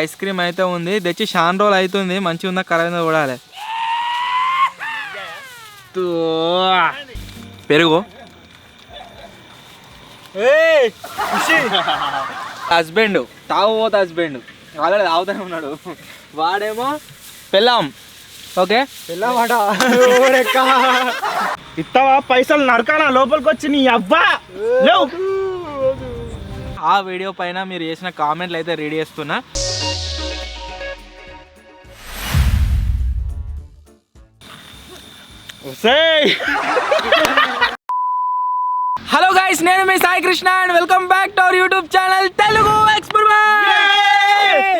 Ice cream అయితే ఉంది, తెచ్చి షాన్ రోల్ అవుతుంది. మంచిగా ఉందా కరైందో చూడాలి. పెరుగు హస్బెండ్ తాగుపోతే హస్బెండ్ ఆల్రెడీ తాగుతూనే ఉన్నాడు. వాడేమో పెళ్ళాం. ఓకే పెళ్ళామాట ఇస్తావా పైసలు నరకాలా లోపలికి వచ్చి నీ అవ్వా. ఆ వీడియో పైన మీరు చేసిన కామెంట్లు అయితే రీడ్ చేస్తున్నా. హలో గైస్, నేను మీ Sai Krishna and welcome back to our YouTube channel Telugu experiment.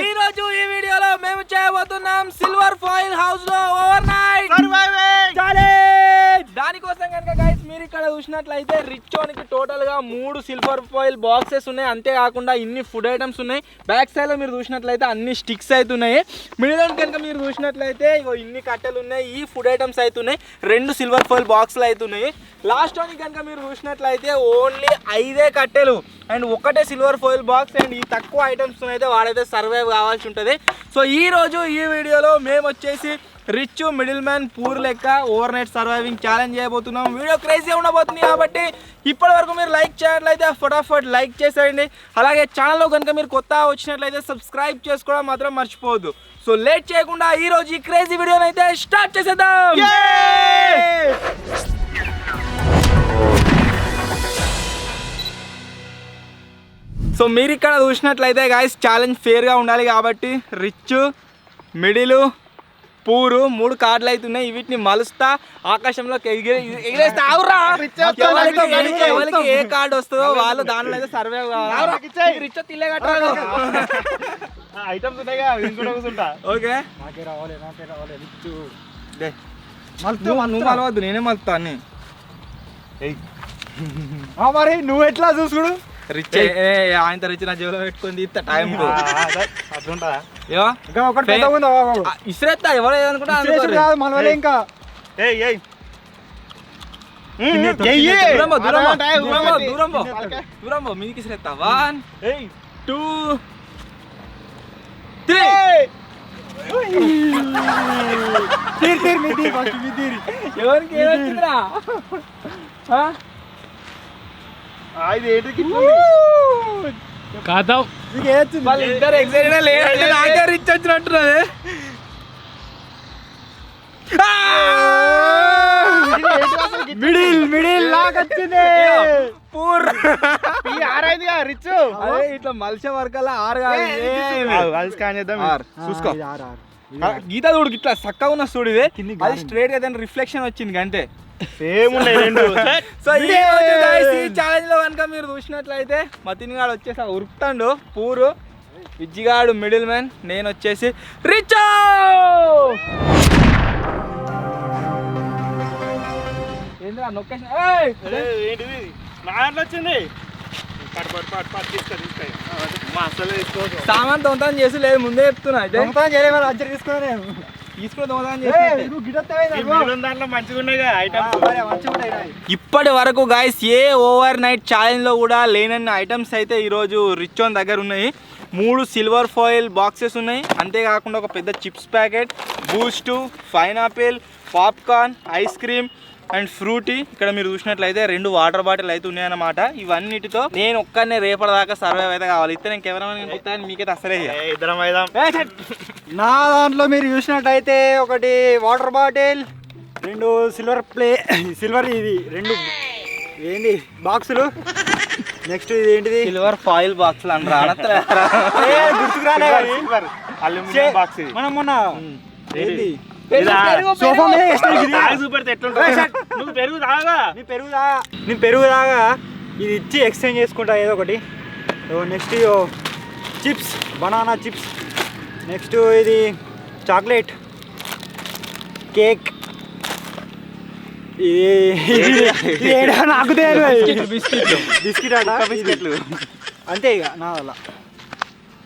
ఈ రోజు ఈ వీడియోలో మేము చేయబోతున్నాం సిల్వర్ ఫాయిల్ హౌస్ లో ఓవర్ నైట్ సర్వైవింగ్ ఛాలెంజ్. దానికోసం కనుక గైస్ మీరు ఇక్కడ చూసినట్లయితే రిచ్చోనికి టోటల్ గా 3 సిల్వర్ ఫాయిల్ బాక్సెస్ ఉన్నాయి. అంతేకాకుండా ఇన్ని ఫుడ్ ఐటమ్స్ ఉన్నాయి. బ్యాక్ సైడ్ లో మీరు చూసినట్లయితే అన్ని స్టిక్స్ అవుతున్నాయి. మిడిల్ కనుక మీరు చూసినట్లయితే ఇగో ఇన్ని కట్టెలు ఉన్నాయి. ఈ ఫుడ్ ఐటమ్స్ అవుతున్నాయి. 2 సిల్వర్ ఫాయిల్ బాక్సులు అవుతున్నాయి. లాస్ట్ అని కనుక మీరు చూసినట్లయితే ఓన్లీ 5 కట్టెలు అండ్ ఒకటే సిల్వర్ ఫాయిల్ బాక్స్. అండ్ ఈ తక్కువ ఐటమ్స్ అయితే వాడైతే సర్వైవ్ కావాల్సి ఉంటుంది. సో ఈ రోజు ఈ వీడియోలో మేము వచ్చేసి రిచ్ మిడిల్ మ్యాన్ పూర్ లెక్క ఓవర్ నైట్ సర్వైవింగ్ ఛాలెంజ్ చేయబోతున్నాం. వీడియో క్రేజీ ఉండబోతుంది కాబట్టి ఇప్పటి వరకు మీరు లైక్ చేయట్లయితే ఫటాఫట్ లైక్ చేసేయండి. అలాగే ఛానల్లో కనుక మీరు కొత్త వచ్చినట్లయితే సబ్స్క్రైబ్ చేసుకోవడం మాత్రం మర్చిపోవద్దు. సో లేట్ చేయకుండా ఈ రోజు ఈ క్రేజీ వీడియోని అయితే స్టార్ట్ చేసేద్దాం. సో మీరు ఇక్కడ చూసినట్లయితే గాయస్ ఛాలెంజ్ ఫేర్గా ఉండాలి కాబట్టి రిచ్ మిడిల్ పూరు 3 కార్డులు అవుతున్నాయి. వీటిని మలుస్తా ఆకాశంలోకి ఎగిరేస్తా. ఎవరికి ఏ కార్డు వస్తుందో వాళ్ళు దానిలో అయితే సర్వే కావాలి. రిచ్ తిల్లే కట్టాలి. ఓకే నువ్వు మలవద్దు, నేనే మలుస్తా అన్ని. మరి నువ్వు ఎట్లా చూసుకుడు రిచ్ ఆయన రిచ్ నా జేబులో పెట్టుకుంది ఇంత టైం ఇసిరేస్తా. ఎవరు ఏదనుకుంటా ఇంకా దూరం పో మీదికి ఇసిరేస్తా. 1 2 3 ఎవరికి ఏమొచ్చిందిరా? ఇద్దరు ఎక్సైటెడ్ లేదు. నాకే రిచ్ వచ్చినట్టున్నది. మిడిల్ లాగా వచ్చింది. రిచ్ ఇట్లా మలిసే వరకల్లా 6 చూసుకో. గీత చూడు ఇట్లా చక్కగా ఉన్న చూడు. అది స్ట్రైట్ గా దాని రిఫ్లెక్షన్ వచ్చింది అంతే. సో ఈ ఛాలెంజ్ లో కనుక మీరు చూసినట్లయితే మతిన్ గాడు వచ్చేసి ఉరుకుతాడు పూరు, విజ్జిగాడు మిడిల్ మ్యాన్, నేను వచ్చేసి రిచ్. ఏంద్రా లొకేషన్ వచ్చింది. సామాన్ దొంగతనం చేసి లేదు ముందే చెప్తున్నా. అయితే ఇప్పటి వరకు గాయస్ ఏ ఓవర్ నైట్ ఛాలెంజ్ లో కూడా లేనన్ని ఐటమ్స్ అయితే ఈరోజు రిచ్ ఓన్ దగ్గర ఉన్నాయి. 3 సిల్వర్ ఫాయిల్ బాక్సెస్ ఉన్నాయి. అంతేకాకుండా ఒక పెద్ద chips packet, boost, pineapple, popcorn, ice cream and Frooti. ఇక్కడ మీరు చూసినట్లయితే 2 వాటర్ బాటిల్ అయితే ఉన్నాయన్నమాట. ఇవన్నిటితో నేను ఒక్కనే రేపటిదాకా సర్వైవ్ అయితే కావాలి. ఇస్తే నేను కెమెరామెన్ కనిపిస్తాను, మీకైతే అసలే ఇద్దరం అయిదాం. నా దాంట్లో మీరు చూసినట్టయితే ఒకటి వాటర్ బాటిల్, 2 సిల్వర్ ఇది 2 ఏంటి బాక్సులు. నెక్స్ట్ ఇది ఏంటిది సిల్వర్ ఫాయిల్ బాక్సులు అనరా గుర్తుకు రాలే. మనం మొన్న ఏంటి పెరుగు దాగా ఇది ఇచ్చి ఎక్స్చేంజ్ చేసుకుంటా ఏదో ఒకటి. Next chips, banana chips. Next ఇది చాక్లెట్, కేక్. నాకు బిస్కెట్ అట బిస్కెట్లు అంతే. ఇక నా వల్ల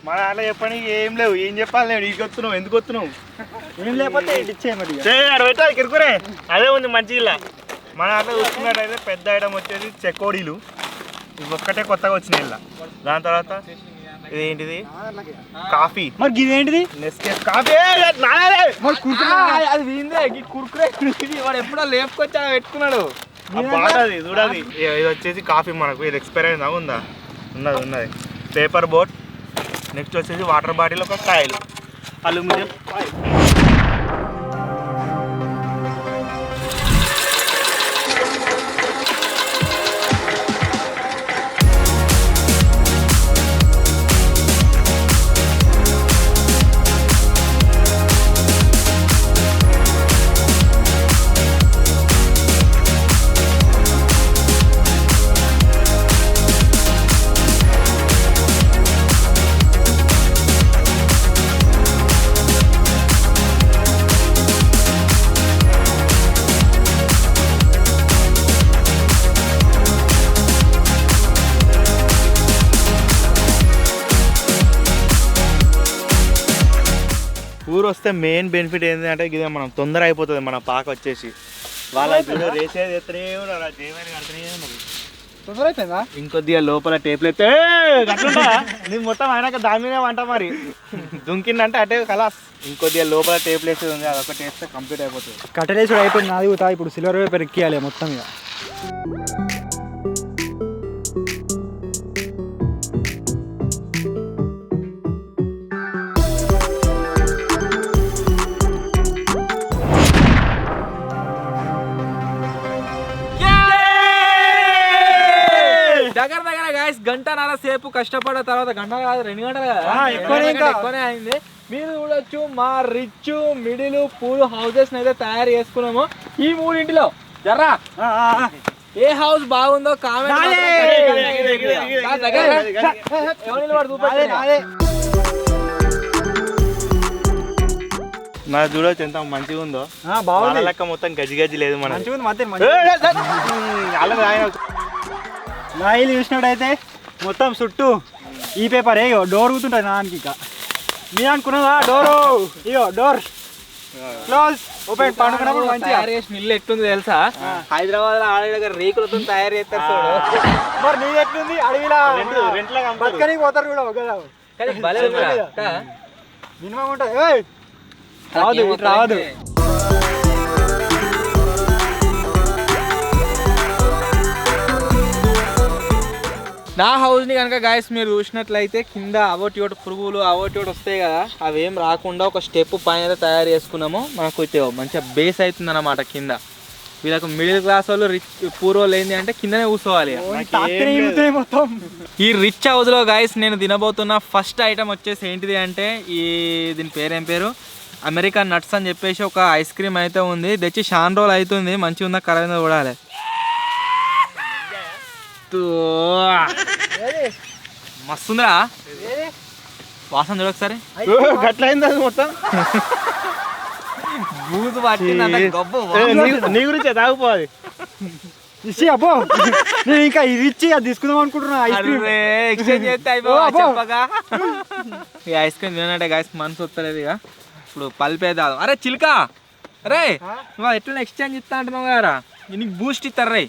మన అలా చెప్పని ఏం లేవు. ఏం చెప్పాలి? నేను ఇంటికి వస్తున్నావు, ఎందుకు వస్తున్నావు? ఏం లేకపోతే ఇచ్చేయమని కిరుకురే అదే ఉంది మంచి. ఇలా మన అట్లా చూసుకున్నట్టయితే పెద్ద ఐటమ్ వచ్చేసి చెకోడీలు. ఇవి ఒక్కటే కొత్తగా వచ్చినాయి ఇలా. దాని తర్వాత ఇదేంటిది కాఫీ మరి ఇదేంటిది నెస్కేఫ్ కాఫీ మరి కుర్కురే అది వీందే కుర్కురే వాడు ఎప్పుడో లేపుకొచ్చి పెట్టుకున్నాడు. బాగుంది చూడాలి. ఇది వచ్చేసి కాఫీ మనకు ఇది ఎక్స్పైర్ అయిందా ఉందా ఉన్నది పేపర్ బోట్. నెక్స్ట్ వచ్చేసి వాటర్ బాటిల్ ఒక కాయలు అల్యూమినియం ఫాయిల్. ఊరు వస్తే మెయిన్ బెనిఫిట్ ఏంటంటే ఇదే మనం తొందర అయిపోతుంది మన పాక వచ్చేసి. వాళ్ళ రేసేది ఎత్తనే ఉన్నారు కడుతూనే ఉన్నారు. తొందర అయిపోయిందా? ఇంకొద్దిగా లోపల టేపులు ఎత్తే నేను మొత్తం అయినాక దాని మీదే వంట మరి దుంకిందంటే అటే కలాస్. ఇంకొద్దిగా లోపల టేపులు వేసేది ఉంది, అదొకటి వేస్తే కంప్లీట్ అయిపోతుంది. కట్టలేసుడు అయిపోయింది నాది కూడా. ఇప్పుడు సిల్వర్ పేపర్ ఎక్కియాలి మొత్తం ఇక. దగ్గర దగ్గర గాయస్ గంటన్నర సేపు కష్టపడిన తర్వాత గంట కాదు 2 గంటలు కదా ఎక్కువనే అయింది. మీరు చూడొచ్చు మా రిచ్ మిడిల్ పూల్ హౌసెస్ అయితే తయారు చేసుకున్నాము ఈ 3 ఇంటిలో. జర్రా ఏ హౌస్ బాగుందో కామెంట్. నా చూడొచ్చు ఎంత మంచిగా ఉందో. బాగుంది లెక్క మొత్తం గజ్జి గజ్జి లేదు మన నా ఇల్లు చూసినట్టయితే మొత్తం చుట్టూ ఈ పేపర్ ఇగో డోర్ కూతుంటుంది నానికి. ఇక మీ అనుకున్నదా డోరు ఇగో డోర్ క్లోజ్ ఓపెన్ పండుకున్నప్పుడు మంచిగా తయారు చేసిన ఇల్లు ఎట్టుంది తెలుసా? హైదరాబాద్ లో ఆడ దగ్గర రేకులతో తయారు చేస్తారు చూడు. మరి నీది ఎట్లుంది? అడవిలా బతకనికి పోతారు కూడా కదా. మినిమం ఉంటుంది. రావద్దు ఇటు రావద్దు. నా హౌస్ని కనుక గాయస్ మీరు చూసినట్లయితే కింద అవోటి పురుగులు అవోటి వస్తాయి కదా, అవి ఏం రాకుండా ఒక స్టెప్ పైన తయారు చేసుకున్నాము. మనకు మంచిగా బేస్ అవుతుంది అన్నమాట కింద. వీళ్ళకు మిడిల్ క్లాస్ వాళ్ళు రిచ్ పూర్వలు ఏంటి అంటే కిందనే కూర్చోవాలి. ఈ రిచ్ హౌస్లో గాయస్ నేను తినబోతున్న ఫస్ట్ ఐటమ్ వచ్చేసి ఏంటిది అంటే దీని పేరేం పేరు అమెరికన్ నట్స్ అని చెప్పేసి ఒక ఐస్ క్రీమ్ అయితే ఉంది. తెచ్చి షాన్ రోల్ అవుతుంది. మంచిగా ఉందా కరైందో చూడాలి. మస్తుందా వాసన చూడ ఒకసారి. గట్లయింది అది మొత్తం బూజు పట్టింది గబ్బు. నీ గురించి తాగిపోవాలి అబ్బో. నేను ఇంకా ఇది ఇచ్చి అది తీసుకుందాం అనుకుంటున్నా. ఎక్స్చేంజ్ చేస్తే అయిపోగా ఈ ఐస్ క్రీమ్ తినంటే గాయస్ మనసు వస్తలేదు. ఇక ఇప్పుడు పల్పేదాం. అరే చిల్క అరే నువ్వు ఎట్లా ఎక్స్చేంజ్ ఇస్తా అంటున్నావు కదా, నీకు బూస్ట్ ఇస్తారు రే.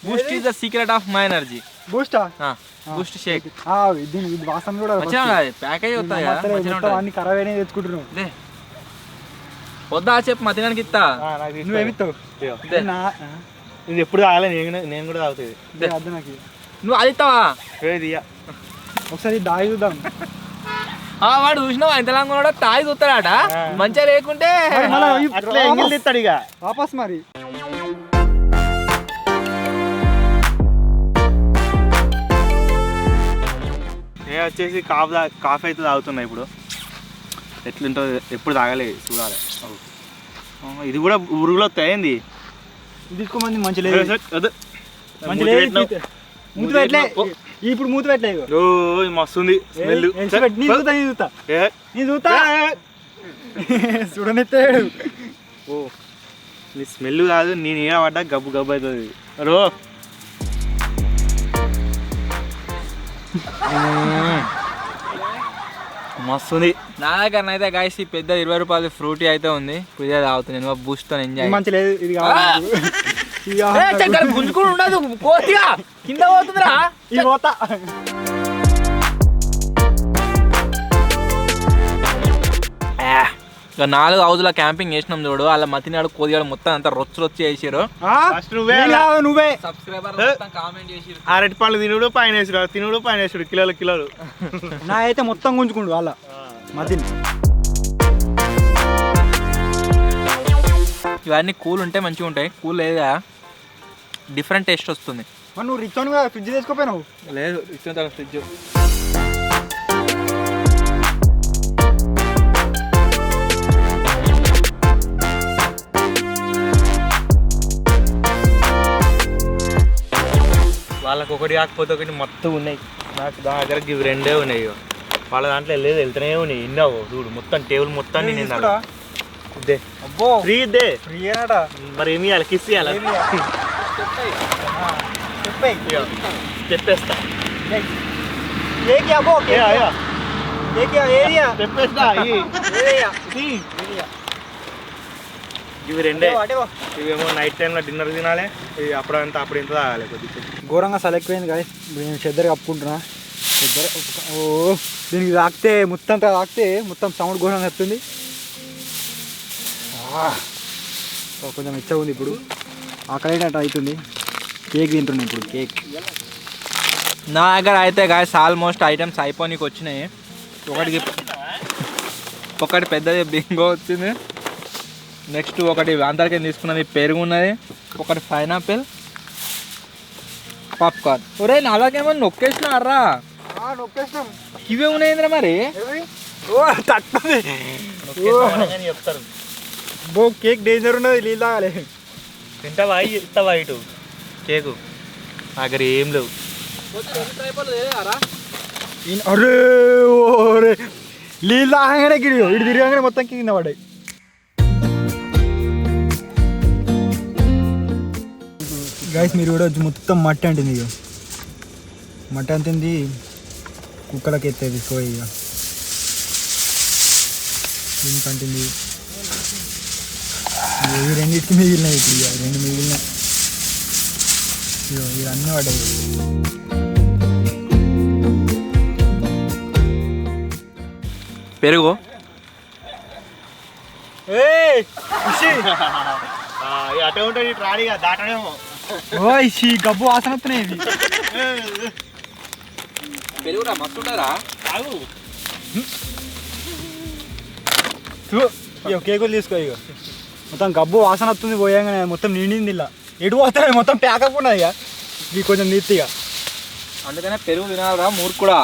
Boost is the secret of my energy. బూస్టా? Boost shake. ఇది వాసన కూడా ప్యాకేజ్ వస్తుంది కదా. అన్ని ఖరాబ్ అయినా తెచ్చుకుంటున్నావు. వద్దా చెప్పు మధ్యాహ్నానికి ఇస్తా. నువ్వేమిస్తావు? ఇది ఎప్పుడు తాగలే, నేను కూడా తాగుతుంది. నాకు నువ్వు అది ఇస్తావా? ఒకసారి దాగి చూద్దాం. వాడు చూసినావు ఇంతలాగా కూడా తాగి చూస్తాడట. మంచిగా లేకుంటే ఇస్తాడు ఇక వాపస్. మరి నేను వచ్చేసి కాఫీ అయితే తాగుతున్నా ఇప్పుడు. ఎట్లుంటుంది ఎప్పుడు తాగలేదు చూడాలి. ఇది కూడా ఉరుగులో తయారైంది. తీసుకోమంది మంచి లేదు. మూతి పెట్టలే ఇప్పుడు. మూతి పెట్టలేదు మస్తుంది స్మెల్. చూడనిస్తాడు. ఓ నీ స్మెల్ కాదు, నేను ఏ పడ్డా గబ్బు గబ్బు అవుతుంది. రో మస్తుంది. నా దగ్గర అయితే గాయస్ ఈ పెద్ద 20 రూపాయలు ఫ్రూటీ అయితే ఉంది. పుజా తాగుతుంది. నేను బూస్ట్ తో ఎంజాయ్. మంచి లేదు ఇది గుంజుకుని ఉండదు కోతిగా కింద పోతుందిరా. ఇది పోతా. ఇక 4 హౌస్లో క్యాంపింగ్ చేసినాం చూడు, అలా మతినాడు కోదిగాడు మొత్తం అంతా రొచ్చు చేసారు. ఫస్ట్ నువ్వే నువ్వే సబ్స్క్రైబర్ కామెంట్ చేసి అరటి పళ్ళు తినుడు పైన వేసుడు తినుడు పైన వేసుడు కిలోలు నా అయితే మొత్తం గుంజుకుండు వాళ్ళ మతిని. ఇవన్నీ కూల్ ఉంటే మంచిగా ఉంటాయి, కూల్ లేదా డిఫరెంట్ టేస్ట్ వస్తుంది. మరి నువ్వు రిచ్ గా ఫ్రిడ్జ్ తెచ్చుకోపోయినావు? లేదు ఇచ్చిన ఫ్రిడ్జ్. వాళ్ళకి ఒకటి కాకపోతే ఒకటి మొత్తం ఉన్నాయి, నాకు దగ్గర ఇవి 2 ఉన్నాయి. వాళ్ళ దాంట్లో వెళ్ళేది వెళ్తూనే ఉన్నాయి. ఇన్నావు చూడు మొత్తం టేబుల్ మొత్తం నిండా. అబ్బో ఫ్రీ ఇద్దే ఫ్రీ అనట. మరి ఏమి ఇవ్వాలి? కిస్ ఇవ్వాలి. చెప్పేస్తా చెప్పేస్తా. ఇవి 2 ఇవేమో నైట్ టైంలో డిన్నర్ తినాలి, ఇవి అప్పుడు ఇంత తాగాలి. కొద్దిగా ఘోరంగా సలెక్కిపోయింది కదా. నేను చెద్దరు కప్పుకుంటున్నా. చెద్దరు ఓ దీనికి తాకితే మొత్తం సౌండ్ ఘోరంగా వస్తుంది. కొంచెం ఇచ్చగా ఉంది. ఇప్పుడు ఆకలి అవుతుంది. కేక్ తింటున్నాను ఇప్పుడు. కేక్ నా దగ్గర అయితే గాయస్ ఆల్మోస్ట్ ఐటమ్స్ అయిపోయినకి వచ్చినాయి. ఒకటి పెద్దది బింగో వచ్చింది, నెక్స్ట్ ఒకటి అందరికీ తీసుకున్నది పెరుగు ఉన్నది, ఒకటి పైనాపిల్, పాప్కార్న్. ఒరే నాకేమో నొక్కేసినారా? నొక్కేసినాం. ఇవే ఉన్నాయింద్రా మరి. చెప్తారు బో కేక్ డేంజర్ ఉన్నది. నీళ్ళు తాగాలి. తింటావా ఇస్తావా ఇటు కేకు? దగ్గర ఏం లేవు. అరే ఓరే నీళ్ళు తాగానే ఇటు తిరగానే మొత్తం కింద పడ్డాయి. గైస్ మీరు కూడా మొత్తం మట్టి అంటుంది. ఇక మట్టి అంతుంది కుక్కలకి ఎత్తే తీసుకోయి. ఇక దీనికి అంటుంది. ఇవి 2 మిగిలినాయి. ఇప్పుడు ఇక 2 మిగిలినాయి. ఇవి అన్నీ పడ్డాయి. పెరుగు అటే ఉంటుంది ట్రాలీగా దాటనేమో. ఓ గబ్బు వాసన వస్తున్నాయి. ఇవి పెరుగురా మస్తు ఉంటారా? ఇక కేకులు తీసుకో. ఇక మొత్తం గబ్బు వాసన వస్తుంది. పోయాంగానే మొత్తం నిండింది. ఇలా ఎటు పోతాయి మొత్తం ప్యాకప్ ఉన్నది. ఇక ఇవి కొంచెం నీట్గా. అందుకనే పెరుగు తినాలరా మూడు కూడా.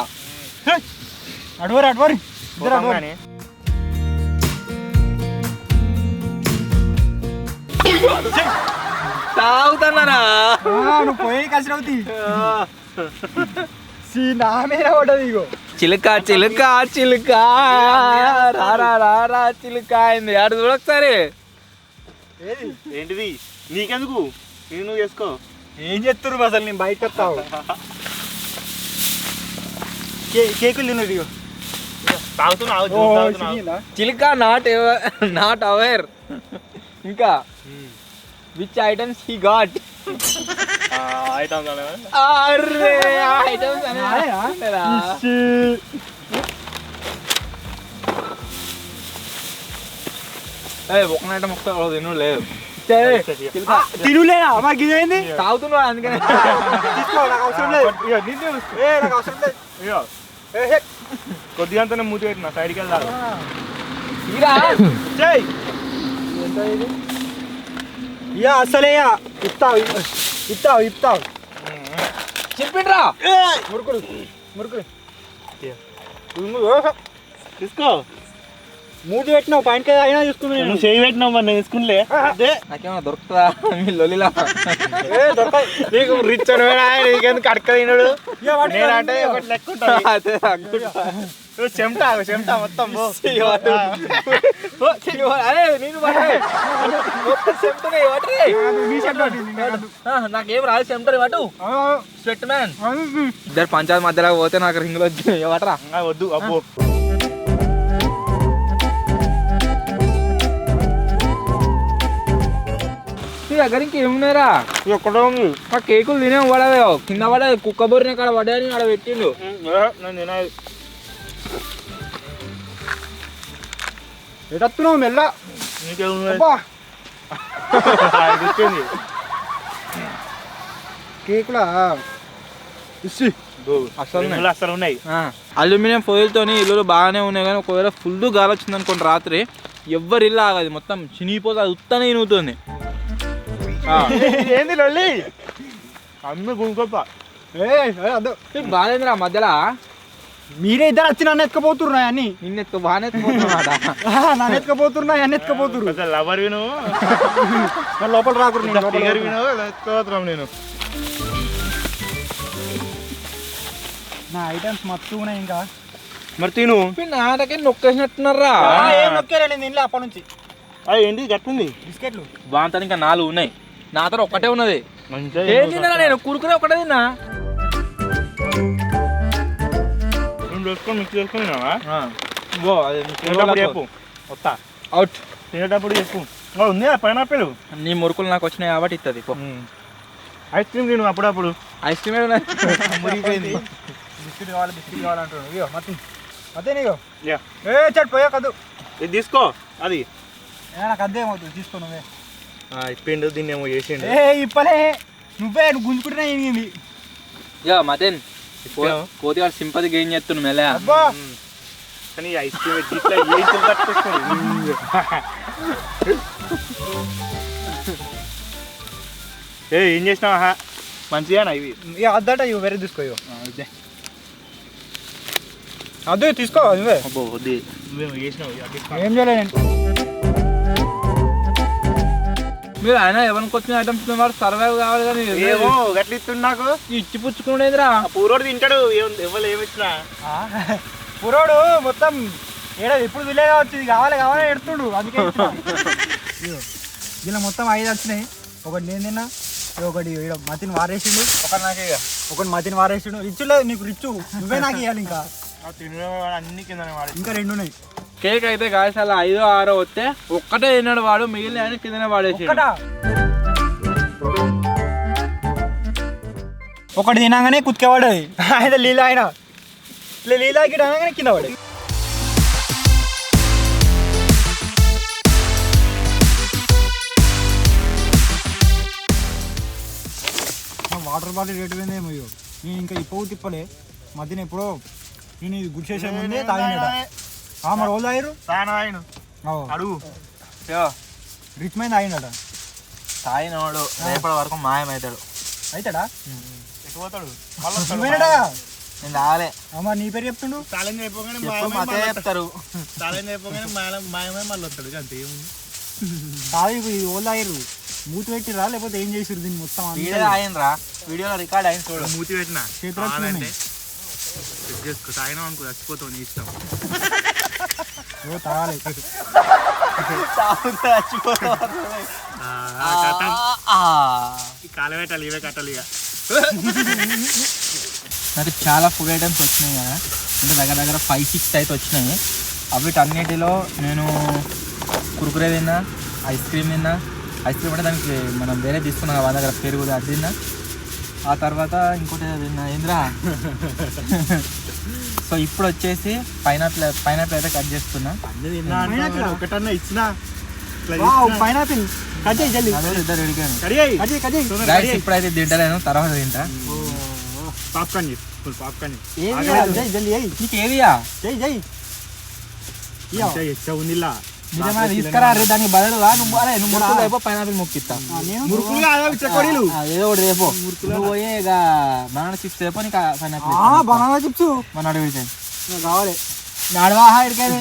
అడవరి ఇద్దరు అడవరి. తాగుతున్నారా? నువ్వు పోయి కసిరవుతీ నా మీద పడ్డది. ఇగో చిలుక చిలుక చిలుక రా చిలుక అయింది. ఆడు చూడొకసారి. ఏంటిది నీకెందుకు? నువ్వు చేసుకో. ఏం చెప్తున్నారు అసలు? నేను బయటకు వస్తావు. కేకులు తిన్నది. ఇగో తాగుతున్నావు. చిలుక నాట్ అవేర్. ఇంకా విచ్ ఐటమ్స్ హీ గాట్? అరే ఐటమ్స్ ఒక ఐటమ్ ఒక్క తిను లేదు. తినులేదా? మాకు ఇదేంది? తాగుతున్నాడు అందుకనే. కొద్దిగా అంతా మూతి పెట్టిన సైడ్కి వెళ్దాం. అసలే ఇస్తావు చెప్పిండ్రా. మురుకుడు తీసుకో. మూతి పెట్టినావు. పాయింట్ అయినా చూసుకున్నాను. నువ్వు చేయి పెట్టినావు మరి నేను తీసుకునిలే. నాకేమన్నా దొరుకుతుందా మీ లొల్లిలా? నీకు రిచ్ నీకెందుకు అడక తినడు? నేనంటే ఒకటి లెక్క చెమట మొత్తం. అరే నేను నాకేం రాదు చెమటది వాటు. Sweat man. ఇద్దరు పంచాయతీ మధ్యలో పోతే నాకు రింగులు వచ్చి వాటరా. వద్దు అబ్బో. దగ్గర ఇంకేమున్నారా? ఎక్కడ ఉంది? ఆ కేకులు తినే పడవే కింద పడే కుక్క బొరిన కాడ పడ్డాయని ఆడ పెట్టిండు. ఎటత్తున్నావు మెల్ల నీకేముంది అబ్బా గుర్తుంది కేకులా ఇస్సి అసలు ఉన్నాయి అల్యూమినియం ఫోయిల్తోని ఇల్లు బాగానే ఉన్నాయి కానీ ఒకవేళ ఫుల్ గాలి వచ్చింది అనుకోండి రాత్రి ఎవ్వరు ఇల్లు ఆగదు మొత్తం చినిగిపోతే అది ఉత్తనే ఇనుగుతుంది ఏంది లొల్లి అమ్మ గుంకొప్ప అదో బాగాలేదురా మధ్యలో మీరే ఇద్దరు వచ్చి నన్ను ఎత్తుకపోతున్నారు అన్ని నిన్నెత్తు బాగానే ఎత్తుకుంటున్నామాట నన్ను ఎత్తుకపోతున్నారు అన్ని ఎత్తుకపోతున్నారు అసలు లవర్ విను లోపల రాకుండా ఫిగర్ విను ఎత్తుకోవద్దురాం నేను నా ఐటమ్స్ మస్తు ఉన్నాయి ఇంకా మరి తిను నాటకే నొక్కేసినట్టున్నారా ఏం నొక్కారా నేను తినలే అప్పటి నుంచి ఏంటి గట్టుంది బిస్కెట్లు బాగుంటుంది ఇంకా 4 ఉన్నాయి నా తర ఒక్కటే ఉన్నది మంచిగా ఏం తిన్నా నేను కురుకురే ఒకటే తిన్నా వేసుకొని మిక్స్ చేసుకొని అది చెప్పు వస్తా అవుట్ తినేటప్పుడు చెప్పు ఉంది పైనాపిల్ నీ మురుకులు నాకు వచ్చినాయి కాబట్టి ఇస్తుంది ఐస్ క్రీమ్ తిను అప్పుడప్పుడు ఐస్ క్రీమ్ మురిగిపోయింది బిస్కెట్ కావాలంటున్నాను ఇగో మతి అదే నీగో యా ఏ చెట్టు పోయా కదు ఇది తీసుకో అది నాకు అదేమవుతుంది తీసుకో నువ్వే ఇప్పిండు దీన్ని ఏమో చేసిండు ఏ ఇప్పలే నువ్వు గుంజుకుంటున్నా ఏంది యా మదన్ కోతి వాడు సింపతి గెయిన్ చేస్తున్నాను మెల్ల అబ్బా కానీ ఐస్ క్రీమ్ ఇట్లా ఏం కట్టుకొస్తుంది ఏం చేసినావా మంచిగా ఇవి ఇక అద్దట ఇవి వేరే తీసుకో ఇగో అదే తీసుకో నువ్వే అబ్బో వద్దు నువ్వేమో చేసినావు ఏం చేయలే నేను మీరు ఆయన ఎవరికి వచ్చిన ఐటమ్స్ వాడు సర్వైవ్ కావాలి కానీ ఏమో గట్ల ఇస్తుంది నాకు ఇచ్చి పుచ్చుకునేదిరా పూరోడు తింటాడు ఎవరు ఏమి ఇచ్చినా పురోడు మొత్తం ఏడా ఇప్పుడు విలేగా వచ్చింది కావాలి ఎడుతుండు అందుకే ఇలా మొత్తం 5 వచ్చినాయి ఒకటి నేను తిన్నా ఒకటి మతిని వారేసిండు ఒకటి మతిని వారేసిండు రిచ్చులో నీకు రిచ్చు నువ్వే నాకు ఇవ్వాలి ఇంకా అన్ని కింద ఇంకా 2 ఉన్నాయి కేక్ అయితే కాదు అలా 5 6 వస్తే ఒక్కటే తిన్నాడు వాడు మిగిలిన ఆయన కిందనే వాడేసి ఒకటి తినగానే కుతికేవాడది ఆయన లీలా ఆయన ఇట్లా లీలా గిడ అనగానే కింద పడే వాటర్ బాటిల్ రేటు పోయిందేమో నేను ఇంకా ఇప్పుడు తిప్పలే మధ్యన ఎప్పుడో నేను ఇది గుడ్ చేసే ముందే తాగినాడు మరి వాళ్ళు తాగారు అడుగు రిచ్ మైన్ తాగినాడ తాగినవాడు రేపటి వరకు మాయమవుతాడు అవుతాడా ఎటుపోతాడు నువ్వేనాడా నేను తాగలే అమ్మ నీ పేరు చెప్తుండు ఛాలెంజ్ అయిపోగానే చెప్తారు ఛాలెంజ్ అయిపోగానే మాయమే మళ్ళీ వస్తాడు అంతే ఏముంది తాగి వాళ్ళు తాగారు మూతి పెట్టిరా లేకపోతే ఏం చేసిరు దీన్ని మొత్తం ఆయనరా వీడియోలో రికార్డ్ అయిన చూడు మూతి పెట్టినా చేతులు చేసుకో తాగినాం అనుకో చచ్చిపోతావు నీ ఇష్టం తాగాలి కాలు పెట్టాలి ఇవే కట్టాలి ఇక నాకు చాలా ఫుడ్ ఐటమ్స్ వచ్చినాయి కదా అంటే దగ్గర 5-6 అయితే వచ్చినాయి అన్నిటిలో నేను కురుకురే తిన్నా ఐస్ క్రీమ్ తిన్నా ఐస్ క్రీమ్ అంటే దానికి మనం వేరే తీసుకున్నాం వాళ్ళ దగ్గర పెరుగు అది తిన్నా ఆ తర్వాత ఇంకోటి తిన్నా ఏంద్రా సో ఇప్పుడు వచ్చేసి పైనాపిల్ అయితే కట్ చేస్తున్నా ఒకటన్నా ఇచ్చినా పైనాపిల్ కట్ చేయి జల్దీ ఇద్దరు రెడీగాను ఇప్పుడైతే తింటలేను తర్వాత తింటా పాప్కార్న్ పాప్కార్న్ నీకు ఏవియా ఉందిలా నిజమా తీసుకురా దానికి బదులుగా నువ్వు రేపో పైనాపిల్ మొక్కిస్తా ఏదో ఒకటి రేపో నువ్వు పోయి ఇక బనానా చిప్స్ రేపో నీకు పైనాపిల్ బనానా చిప్స్ మన అడిగితే కావాలి నడవాహా ఇడికైతే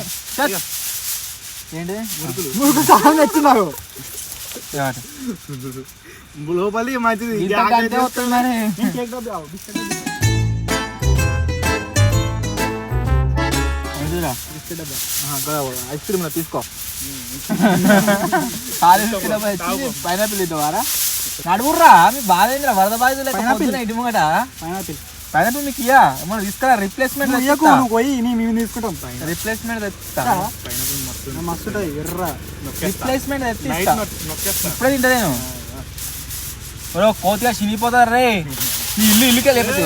ఏంటి మురుకులు సహా నచ్చింది నాకు లోపలి మంచిది వస్తుందని ఐస్ క్రీమ్ తీసుకో పైనాపిల్ ఇద్దావారా నడువుర్రా మీ బాధ ఏంద్రా వరద బాధితులు ఇటు ముంగట పైనాపిల్ మీకు ఇయ్యా ఏమన్నా తీసుకురా రిప్లేస్మెంట్ పోయి మేము తీసుకుంటాం రిప్లేస్మెంట్ తెచ్చిస్తా మస్తు ఎర్ర రిప్లేస్మెంట్ తెచ్చిస్తా ఇప్పుడే తింటా నేను కోతిగా చినిగిపోతారు రే ఇల్లుకే లేకపోతే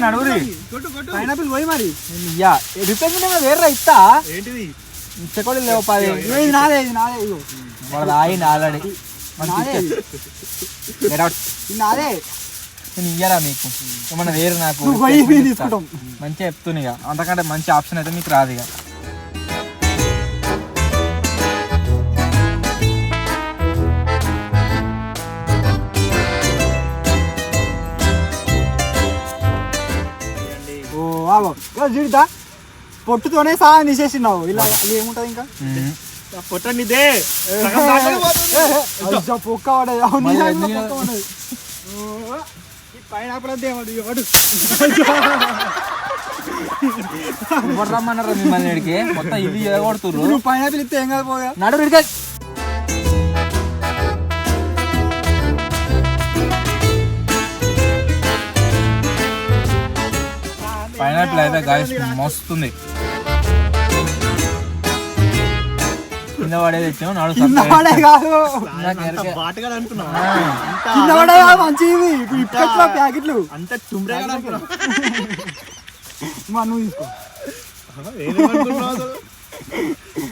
నడువురి పైనాపిల్ పోయి మరి వేర్రా ఇస్తా ఏంటిది చెకోడి లేవు పది ఇది నాదే ఇగో వాళ్ళది ఆగింది ఆల్రెడీ ఇది నాదే నేను ఇయ్యరా మీకు ఏమన్నా వేరు నాకు నువ్వు పోయి మేము తీసుకుంటాం మంచిగా చెప్తున్నా ఇక అంతకంటే మంచి ఆప్షన్ అయితే మీకు రాదు ఇక చూడతా పొట్టుతోనే సహా నిసేసినావు ఇలా ఏముంటది ఇంకా పొట్టండిదే పొక్క పైనాపిల్ అంతే రమ్మన్నారా మిమ్మల్ని ఇడికి మొత్తం ఇవి కొడుతుర్రు నువ్వు పైనాపిల్ ఇస్తే ఏం కాదు పోగా నడు ఇడికి పైనాపిల్ అయితే గాయస్ మస్తుంది కింద పడేది తెచ్చాము నాడు కిందపడే కాదు బాటగా అనుకున్నా కిందపడే కాదు మంచివి ఇప్పుడు ప్యాకెట్లు అంత చుమ్రే అనుకున్నా మా నువ్వు తీసుకో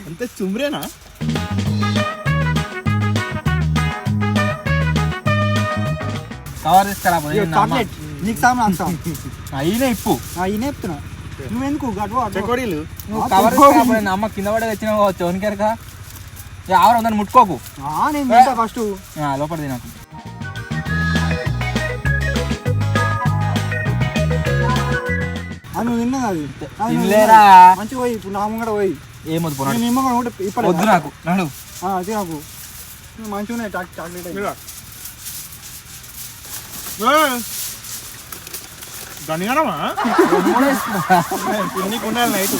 అంత చుమ్రేనా కవర్ తీసుకురా చాక్లెట్ నీకు సాగు నాకు సాగు అయినా ఇప్పు ఈయన చెప్తున్నా నువ్వెందుకు గట్టు చెకోడీలు నువ్వు కవర్ తీసుకురా అమ్మ కింద పడే తెచ్చినావు చోనికెరక ఆవరం దాన్ని ముట్టుకోకు నేను తింటా ఫస్ట్ లోపల తినకు నువ్వు తిన్నా అది తినలేరా మంచిగా పోయి ఇప్పుడు నా ముంగడ పోయి ఏమొద్దు పోనాడు నిమ్మ ఇప్పుడు వద్దు నాకు నడు అది నాకు మంచిగా ఉన్నాయి చాక్లెట్ దండిగానమా ఉండాలి నైట్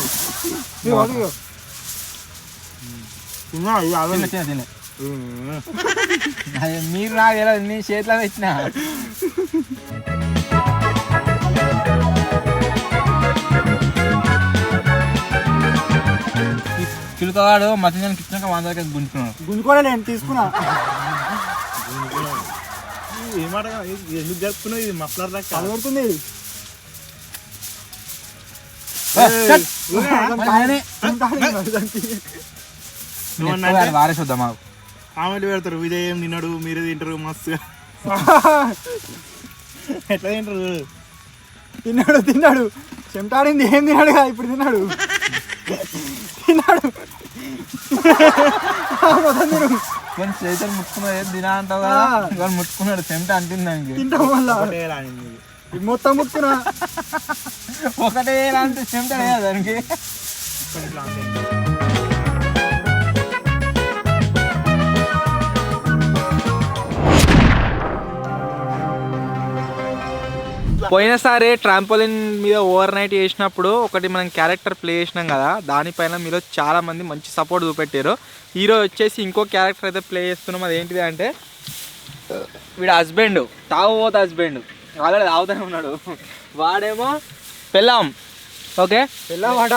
తినే మీరు నాకు ఎలా నీ చేతిలో పెట్టినా చిలుకవాడు మధ్యాహ్నానికి ఇచ్చినాక వాళ్ళ దగ్గర గుంజుకున్నాడు గుంజుకోలే నేను తీసుకున్నా ఏమాట ఎందుకు జరుపుకున్నావు ఇది మఫ్లర్ దాకా కలగడుతుంది వారేసొద్దాం మాకు కామెంట్ పెడతారు విజయం తిన్నాడు మీరే తింటారు మస్తుగా ఎట్లా తింటారు తిన్నాడు చెమటాడింది ఏం తిన్నాడు కదా ఇప్పుడు తిన్నాడు చేతులు ముట్టుకున్నాడు ఏం తినా అంటావు కదా ముట్టుకున్నాడు చెమట అంటుంది దానికి తింటాం వల్ల మొత్తం ముట్టుకున్నా ఒకటే అంటే చెమట లేదా దానికి పోయినసారి ట్రాంపోలిన్ మీద ఓవర్ నైట్ చేసినప్పుడు ఒకటి మనం క్యారెక్టర్ ప్లే చేసినాం కదా, దానిపైన మీరు చాలా మంది మంచి సపోర్ట్ చూపెట్టారు. ఈరోజు వచ్చేసి ఇంకో క్యారెక్టర్ అయితే ప్లే చేస్తున్నాం. అది ఏంటిది అంటే వీడు హస్బెండ్, తాగుబోతు హస్బెండ్, ఆల్రెడీ తాగుతూనే ఉన్నాడు. వాడేమో పెళ్ళాం. ఓకే పెళ్ళామాట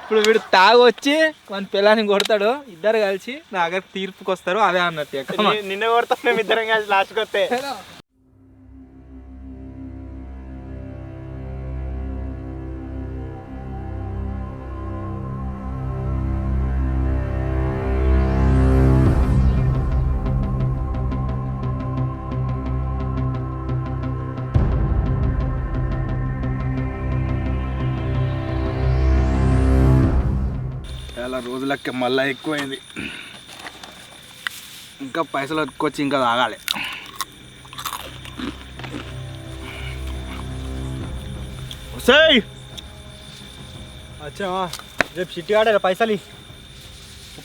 ఇప్పుడు వీడు తాగొచ్చి మన పిల్లాన్ని కొడతాడు. ఇద్దరు కలిసి నా దగ్గర తీర్పుకి వస్తారు. అదే అన్నట్టు నిన్న కొడతాం మేము ఇద్దరం కలిసి లాస్ట్కి వస్తే. రోజులకి మళ్ళీ ఎక్కువైంది. ఇంకా పైసలు వచ్చి ఇంకా తాగాలి. అచ్చా రేపు చిట్టి కట్టాలి. పైసలు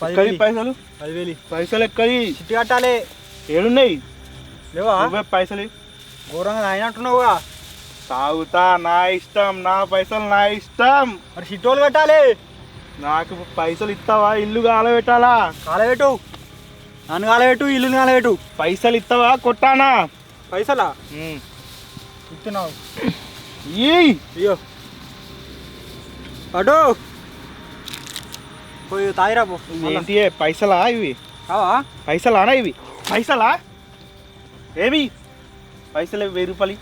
10,000 పైసలు ఎక్కడి చిట్టి కట్టాలి. ఏడున్నాయి లేవా పైసలు? ఘోరంగా అయినట్టున్నావుగా. తాగుతా, నా ఇష్టం, నా పైసలు నా ఇష్టం. మరి చిట్టోలు కట్టాలి. నాకు పైసలు ఇస్తావా? ఇల్లు కాలబెట్టాలా? కాలబెట్టు, నన్ను కాలబెట్టు, ఇల్లుని కాలబెట్టు. పైసలు ఇస్తావా? కొట్టానా? పైసలా ఇస్తున్నావు? అయ్యో అటు పోయి తాగిరా పో. ఏంటి పైసలా ఇవి? కావా పైసలానా ఇవి? పైసలా ఏమి పైసలు? 1000 రూపాయలు.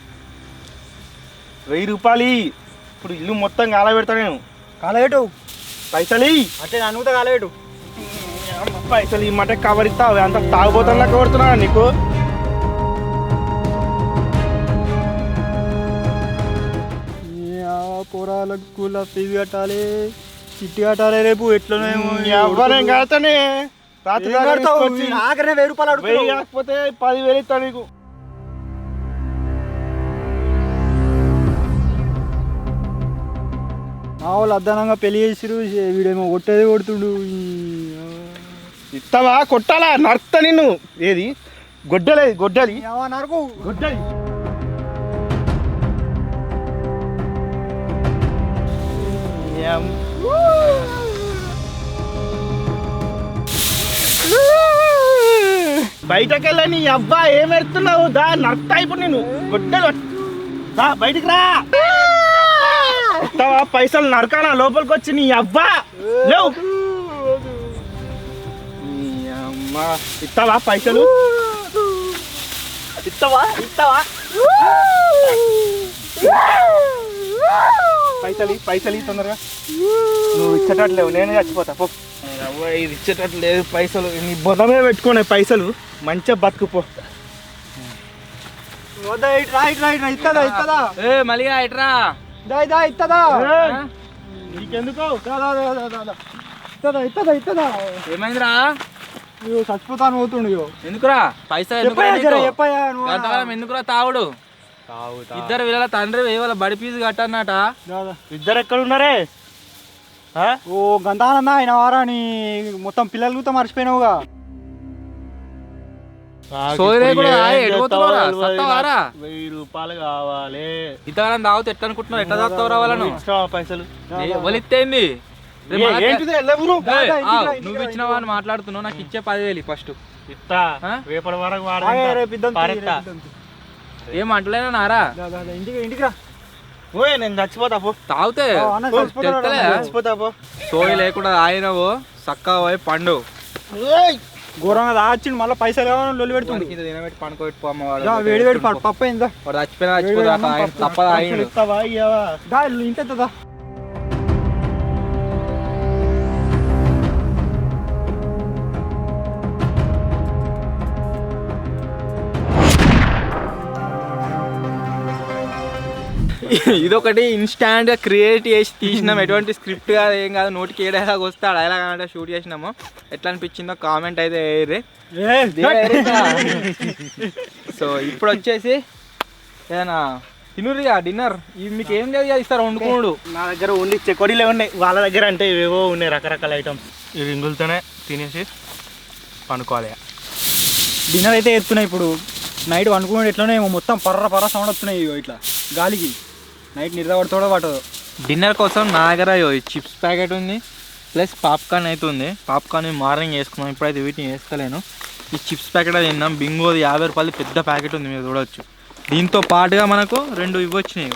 1000 రూపాయలు ఇప్పుడు ఇల్లు మొత్తం కాలబెడతా నేను. కాలబెట్టు పైసలు అంటే నన్ను కాలబెట్టు. పైసలు ఇమ్మంటే కవర్ ఇస్తావు, అంత తాగుబోతున్నా కొడుతున్నా నీకు. పోరాలకు స్కూల్ ఫీజు కట్టాలి, చిట్టి కట్టాలి, రేపు ఎట్లనేమో ఎవరేం కడతానే రాత్రి ఆఖరే 1000 రూపాయలు అడుగు. 1000 కాకపోతే 10,000 ఇస్తాను నీకు. మా వాళ్ళు అద్దనంగా పెళ్లి చేసిరు, వీడేమో కొట్టేది కొడుతుండు. ఇస్తావా? కొట్టాలా? నడుస్తా నిన్ను. ఏది గొడ్డలే? గొడ్డలి నరకు గొడ్డలి. బయటకెళ్ళ నీ అబ్బా ఏం పెడుతున్నావు? దా నడుస్తా ఇప్పుడు నేను. గొడ్డలు దా బయటికి రా. ఇస్తావా? పైసలు నరకానా లోపలికి వచ్చి నీ అబ్బా లేవు. నీ అమ్మ ఇస్తావా పైసలు? ఇస్తావా? పైసలు తొందరగా. నువ్వు ఇచ్చేటట్లేవు, నేనే చచ్చిపోతా పో. ఇది ఇచ్చేటట్లేదు పైసలు. నీ బొందమే పెట్టుకునే పైసలు, మంచిగా బతుకుపో. మళ్ళీ ఇట్రా ఇస్తుందా నీకెందుకో ఇస్తుందా ఏమైందిరా? చచ్చిపోతాను పోతుండు. ఎందుకురా పైసలు? చెప్పాను ఎందుకురా తాగుడు? ఇద్దరు వీళ్ళ తండ్రి వాళ్ళ బడి ఫీజు కట్టన్నట. ఇద్దరు ఎక్కడ ఉన్నారే? ఓ గంతానన్నా ఆయన వారాని మొత్తం పిల్లలతో మర్చిపోయినావుగా. ₹1000 కావాలి. ఇంతకాలం తాగుతూ ఎట్లా అనుకుంటున్నావు? ఎట్లా తాగుతావు రావాలను? పైసలు ఎవరిత్తేంది? ఏంటిది? నువ్వు ఇచ్చినావా అని మాట్లాడుతున్నావు. నాకు ఇచ్చే 10,000 ఫస్ట్ ఇస్తా. రేపటి వరకు ఏమంటలేనా నారా? ఇంటికి రా. ఓయ్ నేను చచ్చిపోతా పో. తాగితే చచ్చిపోతా పో. సోయి లేకుండా ఆయనవు చక్కగా పోయి పండు. ఘోరంగా దాచిండు, మళ్ళీ పైసలు కావాలని లొల్లి పెడుతుంది. తినబెట్టి పండుకోబెట్టి పోమ్మ. వేడి వేడి పప్పు అయిందా? వాడు చచ్చిపోయినా తప్పదా? ఇంత ఇదొకటి ఇన్స్టాంట్ గా క్రియేట్ చేసి తీసినాం. ఎటువంటి స్క్రిప్ట్ కాదు, ఏం కాదు. నోటికి ఏ డైలాగ్ వస్తే ఆ డైలాగ్ అంటే షూట్ చేసినాము. ఎట్లా అనిపించిందో కామెంట్ అయితే వేయరే. సో ఇప్పుడు వచ్చేసి ఏదైనా తినురిగా డిన్నర్. మీకు ఏం లేదు కదా ఇస్తారు వండుకోడు. నా దగ్గర ఓన్లీ చెకోడీలే ఉన్నాయి, వాళ్ళ దగ్గర అంటే ఇవేవో ఉన్నాయి రకరకాల ఐటమ్స్. ఈ రింగులతోనే తినేసి పండుకోవాలి. డిన్నర్ అయితే ఎత్తున్నాయి. ఇప్పుడు నైట్ వండుకున్నాడు ఎట్లనే మొత్తం పర్ర సౌండ్ వస్తున్నాయి ఇట్లా గాలికి. నైట్ నిద్ర పడుతుందో పట్టదు. డిన్నర్ కోసం నా దగ్గర చిప్స్ ప్యాకెట్ ఉంది, ప్లస్ పాప్కార్న్ అయితే ఉంది. పాప్కార్న్ మార్నింగ్ వేసుకున్నాం, ఇప్పుడైతే వీటిని వేసుకోలేను. ఈ చిప్స్ ప్యాకెట్ అది తిన్నాం. బింగోది 50 రూపాయలు పెద్ద ప్యాకెట్ ఉంది, మీరు చూడవచ్చు. దీంతో పాటుగా మనకు 2 ఇవ్వచ్చినాయి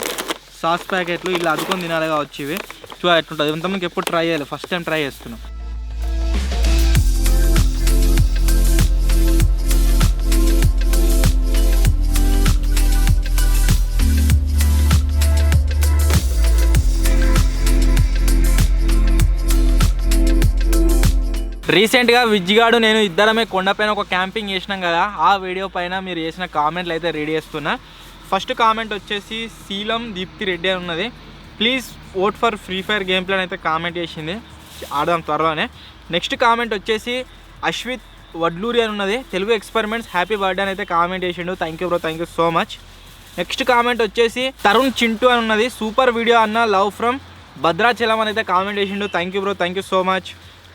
సాస్ ప్యాకెట్లు. ఇలా అదుకొని తినాలి కావచ్చు. ఇవి చూడ ఎట్లుంటుంది. ఇంతమందికి ఎప్పుడు ట్రై చేయాలి, ఫస్ట్ టైం ట్రై చేస్తున్నాం. రీసెంట్గా విజ్జిగాడు నేను ఇద్దరమే కొండపైన ఒక క్యాంపింగ్ చేసినాం కదా. ఆ వీడియో పైన మీరు చేసిన కామెంట్లు అయితే రీడ్ చేస్తున్నా. ఫస్ట్ కామెంట్ వచ్చేసి శీలం దీప్తి రెడ్డి అని ఉన్నది. Please vote for free fire game plan అయితే కామెంట్ చేసింది, ఆడదాం త్వరలోనే. నెక్స్ట్ కామెంట్ వచ్చేసి అశ్విత్ వడ్లూరి అని ఉన్నది. తెలుగు ఎక్స్పెరిమెంట్స్ హ్యాపీ బర్త్డే అని అయితే కామెంట్ చేసిండు. Thank you bro, thank you so much. Next comment వచ్చేసి తరుణ్ చింటూ అని ఉన్నది. సూపర్ వీడియో అన్న, లవ్ ఫ్రమ్ భద్రాచలం అని అయితే కామెంట్ చేసిండు. Thank you bro, thank you so much.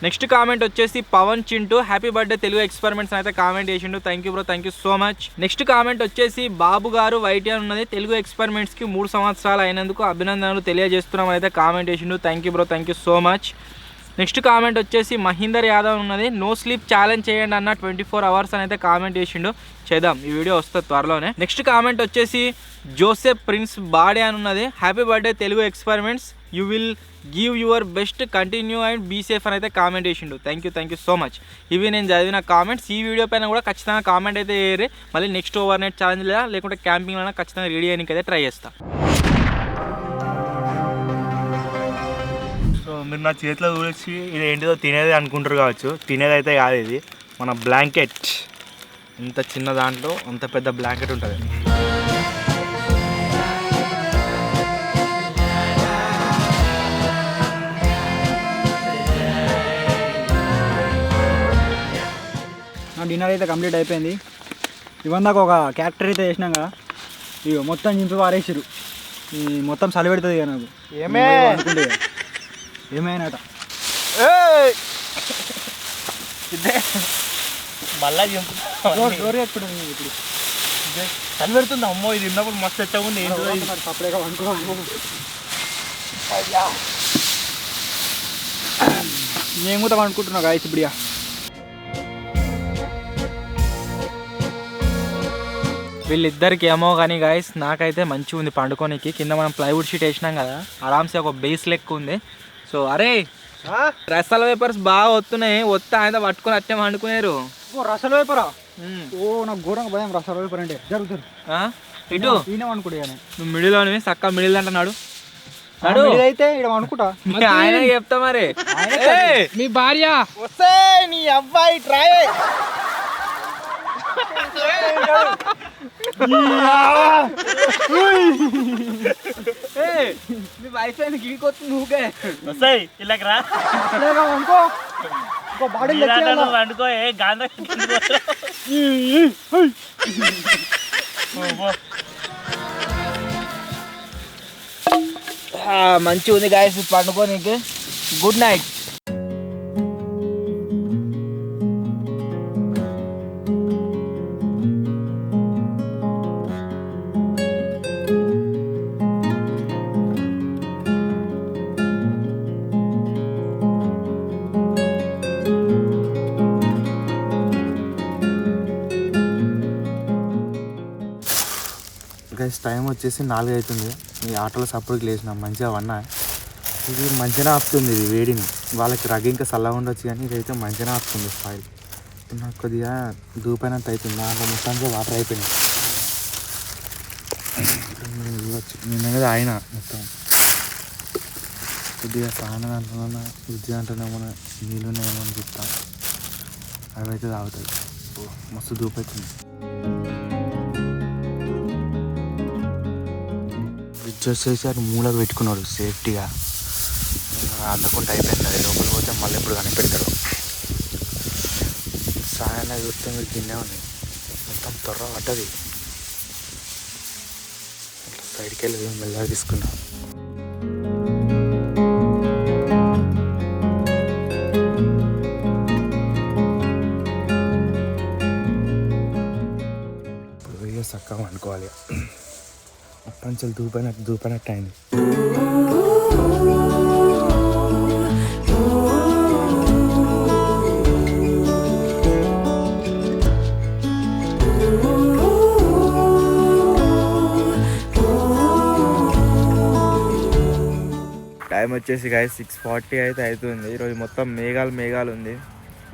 Next comment వచ్చేసి Pavan Chintu happy birthday Telugu experiments అయితే కామెంట్ చేసిండు. Thank you bro, thank you so much. Next comment వచ్చేసి బాబు గారు వైటీ అని ఉన్నది. తెలుగు ఎక్స్పెరిమెంట్స్కి 3 సంవత్సరాలు అయినందుకు అభినందనలు తెలియజేస్తున్నాం అయితే కామెంట్ చేసిండు. Thank you bro, thank you so much. Next comment వచ్చేసి మహీందర్ యాదవ్ ఉన్నది. నో స్లీప్ ఛాలెంజ్ చేయండి అన్న 24 hours అని అయితే కామెంట్ చేసిండు. చేద్దాం, ఈ వీడియో వస్తుంది త్వరలోనే. నెక్స్ట్ కామెంట్ వచ్చేసి జోసెఫ్ ప్రిన్స్ బాడే అని ఉన్నది. Happy birthday Telugu experiments you will give your best, continue and be safe అని అయితే కామెంట్ చేసిండు. Thank you so much. ఇవి నేను చదివిన కామెంట్స్. ఈ వీడియో పైన కూడా ఖచ్చితంగా కామెంట్ అయితే వేయరే. మళ్ళీ నెక్స్ట్ ఓవర్ నైట్ ఛాలెంజ్ లేదా లేకుంటే క్యాంపింగ్లో ఖచ్చితంగా రెడీ అయ్యడానికి అయితే ట్రై చేస్తా. సో మీరు నా చేతిలో చూసి ఇది ఏంటిదో తినేది అనుకుంటారు కావచ్చు. తినేది అయితే కాదు, ఇది మన బ్లాంకెట్. ఇంత చిన్న దాంట్లో అంత పెద్ద బ్లాంకెట్ ఉంటుంది. నా డిన్నర్ అయితే కంప్లీట్ అయిపోయింది. ఇవన్నాక ఒక క్యారెక్టర్ అయితే చేసినాం కదా, ఇక మొత్తం చింపి పారేసారు. ఈ మొత్తం చలి పెడుతుంది ఇక నాకు. అనుకుంటే ఏమైనాట మళ్ళా ఇప్పుడు చలి పెడుతుంది. అమ్మో ఇది తిన్నప్పుడు మస్తు ఎట్టగా ఉంది. సపరేట్గా అనుకో. నేను కూడా అనుకుంటున్నా గాయస్ ఇప్పుడు. వీళ్ళిద్దరికి ఏమో కానీ గాయస్ నాకైతే మంచిగా ఉంది పండుకోనికి. కింద మనం ప్లైవుడ్ షీట్ వేసినాం కదా, ఆరామ్సే ఒక బేస్ లెక్క ఉంది. సో అరే రసాల పేపర్స్ బాగా వస్తున్నాయి. వస్తే ఆయన పట్టుకొని అట్టే పండుకునేరు. రసాల పేపరా? ఓ నాకు ఘోరంగా భయం రసాల పేపర్ అంటే. జరుగుతుంది ఇటు అనుకుంటా. నువ్వు మిడిల్లోనివి చక్క మిడిల్ అంటున్నాడు. అయితే ఇక్కడ అనుకుంటా ఆయన చెప్తా మరి. మీ భార్య వస్తే నీ అబ్బాయి ట్రై మీ వైఫ్ అయిన గిడికొస్తుంది నువ్వుకే వస్తాయి ఇలాగ రా అనుకో. అనుకో గాంధీ మంచిగా ఉంది గాయస్ పండుకోనికి. Good night. గైస్ టైం వచ్చేసి 4 అవుతుంది. ఈ ఆటోలో సపోర్ట్కి లేచినాం మంచిగా వన్నా. ఇది మంచిగా ఆపుతుంది ఇది వేడిని. వాళ్ళకి రగ ఇంకా చల్లగా ఉండొచ్చు కానీ ఇదైతే మంచిగా ఆపుతుంది ఫైల్. నాకు కొద్దిగా దూపైనంత అవుతుంది. దాంట్లో మొత్తానికి వాటర్ అయిపోయినాయి. నిన్న మీద ఆయన మొత్తం కొద్దిగా స్నానం అంటున్నా విద్య అంటున్నామో నీళ్ళు ఉన్నాయేమో అని చెప్తాను. అవి అయితే తాగుతాయి. మస్తు దూపవుతుంది. ఫ్రిడ్జ్ వచ్చేసి అది మూలకు పెట్టుకున్నాడు సేఫ్టీగా. అందకుండా అయిపోయింది. అది లోపల పోతే మళ్ళీ ఎప్పుడు కనిపెడతాడు. సాయంలో చూస్తే మీరు గిన్నె ఉన్నాయి మొత్తం త్వరగా పడ్డది. సైడ్కి వెళ్ళి మెల్లగా తీసుకున్నాం. ఇప్పుడు పోయి చక్కగా అనుకోవాలి. పంచలు దూపైనట్టు అయింది. టైం వచ్చేసి గాయస్ 6:40 అయితే అవుతుంది. ఈరోజు మొత్తం మేఘాలు ఉంది.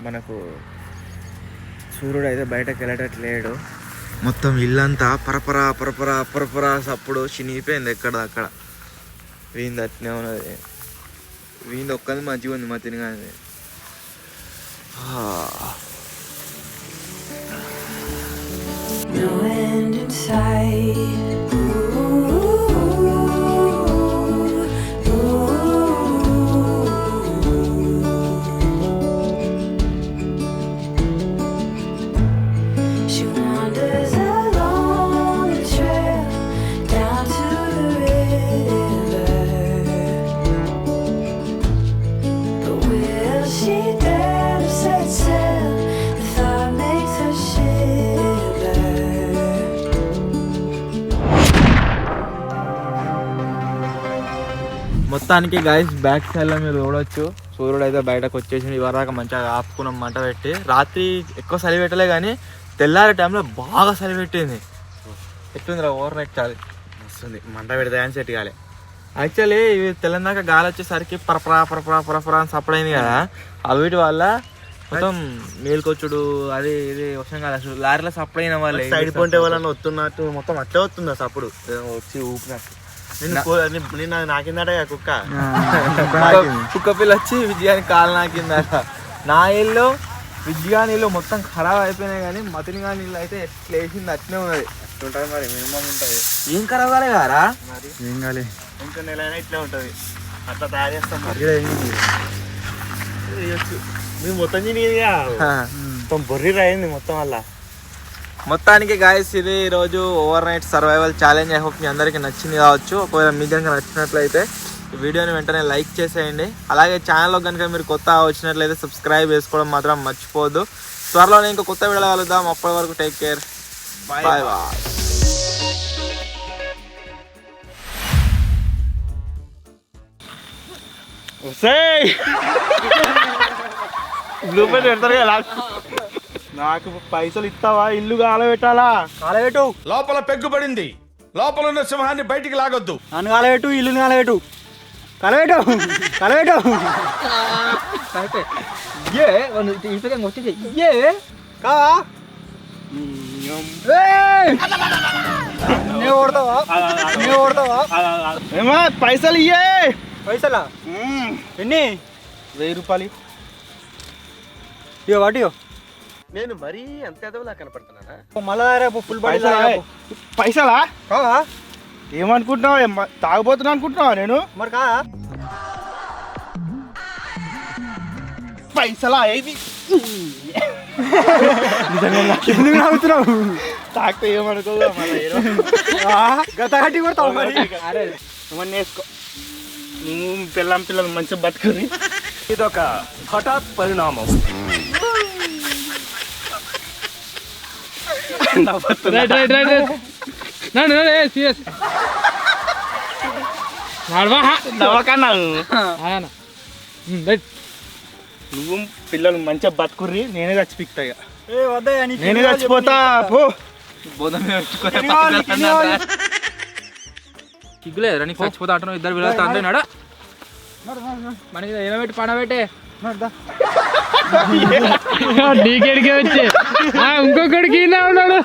మనకు సూర్యుడు అయితే బయటకు వెళ్ళేటట్లేడు. మొత్తం ఇల్లంతా పరపరా సప్పుడు చినిగిపోయింది. ఎక్కడక్కడ వీంది అట్నే ఉన్నది. వీంది ఒక్కది మంచిగా ఉంది మా తినగానే. మొత్తానికి గాయస్ బ్యాక్ సైడ్లో మీరు చూడవచ్చు సూర్యుడు అయితే బయటకు వచ్చేసి ఇవరాక మంచిగా ఆపుకున్నాం మంట పెట్టి. రాత్రి ఎక్కువ చలి పెట్టలే కానీ తెల్లారే టైంలో బాగా చలి పెట్టింది. ఎట్లుందిరా ఓవర్ నైట్ చాలి వస్తుంది. మంట పెడితే కానీ సెట్ కాలే. యాక్చువల్లీ ఇవి తెలంగాణ గాలి వచ్చేసరికి పరపరా పరపరా పరపరా అని సప్పుడు అయింది కదా, అవిటి వల్ల మొత్తం మేలుకొచ్చుడు అది ఇది వర్షం కాదు. అసలు లారీలో సప్పుడు అయిన వాళ్ళు సైడ్ పొంటే వాళ్ళని వస్తున్నట్టు మొత్తం అట్లే వస్తుంది అప్పుడు వచ్చి ఊపినట్టు. నిన్న నాకిందట కుక్క కుక్క పిల్ల వచ్చి విజయానికి కాలు నాకిందట. నా ఇల్లు విజ్జిగా నీళ్ళు మొత్తం ఖరాబ్ అయిపోయినాయి, కానీ మతినిగా నీళ్ళు అయితే ఎట్లా వేసింది అట్నే ఉన్నది. ఉంటుంది మరి మినిమం ఉంటుంది. ఏం ఖరాబ్ కాలే కారా, మరి ఏం కాలే, ఇంకా నెలైనా ఇట్లే ఉంటుంది. అట్లా తయారు చేస్తాం మరి. మేము మొత్తం తిరిగిగా మొత్తం బొర్రీ అయింది మొత్తం వల్ల. మొత్తానికి గాయస్ ఇది ఈరోజు overnight survival challenge. I hope మీ అందరికీ నచ్చింది కావచ్చు. ఒకవేళ మీ కనుక నచ్చినట్లయితే ఈ వీడియోని వెంటనే లైక్ చేసేయండి. అలాగే ఛానల్లో కనుక మీరు కొత్త వచ్చినట్లయితే సబ్స్క్రైబ్ చేసుకోవడం మాత్రం మర్చిపోవద్దు. త్వరలోనే ఇంకో కొత్త వీడియో కలుద్దాం. అప్పటి వరకు టేక్ కేర్, బాయ్ బాయ్. బ్లూపేట్ పెడతారు కదా, నాకు పైసలు ఇస్తావా? ఇల్లు కాలబెట్టాలా? కాలబెట్టు, లోపల పెగ్గుపడింది, లోపల ఉన్న సింహాన్ని బయటికి లాగొద్దు. నన్ను కాలబెట్టు, ఇల్లుని కాలబెట్టు, కాలబెట్టు, కాలబెట్టు. కావా ఓడతావా, ఓడతావా? ఏమా పైసలు ఇయ్యే. పైసలా ఎన్ని? 1000 రూపాయలు. ఇగో వాటియో నేను మరీ అంత ఎదవలా కనపడుతున్నానా? మళ్ళా రేపు ఫుల్ బాడీ పైసలా? కావా? ఏమనుకుంటున్నావు? తాగబోతున్నా అనుకుంటున్నావా? నేను మరి కాదా? పైసలా ఏది? ఎందుకు నవ్వుతున్నావు? తాగితే ఏమనుకో గత గట్టి కొడతావు మరి. ఇవన్నీ వేసుకో. నువ్వు పిల్లలు మంచిగా బతుకుని. ఇదొక హఠాత్ పరిణామం. నవ్వకన్నా నువ్వు పిల్లలు మంచిగా బతుకుర్రి, నేనే చచ్చిపిక్తా. ఇక నేనే చచ్చిపోతా. పో సిగ్గులేదు నీకు చచ్చిపోతా అంటున్నావు. ఇద్దరు పిల్లలతో అంటున్నాడా? మనకి ఏమబెట్టి పడబెట్టే డీకేడికే వచ్చే ఇంకొకడికి ఉన్నాడు.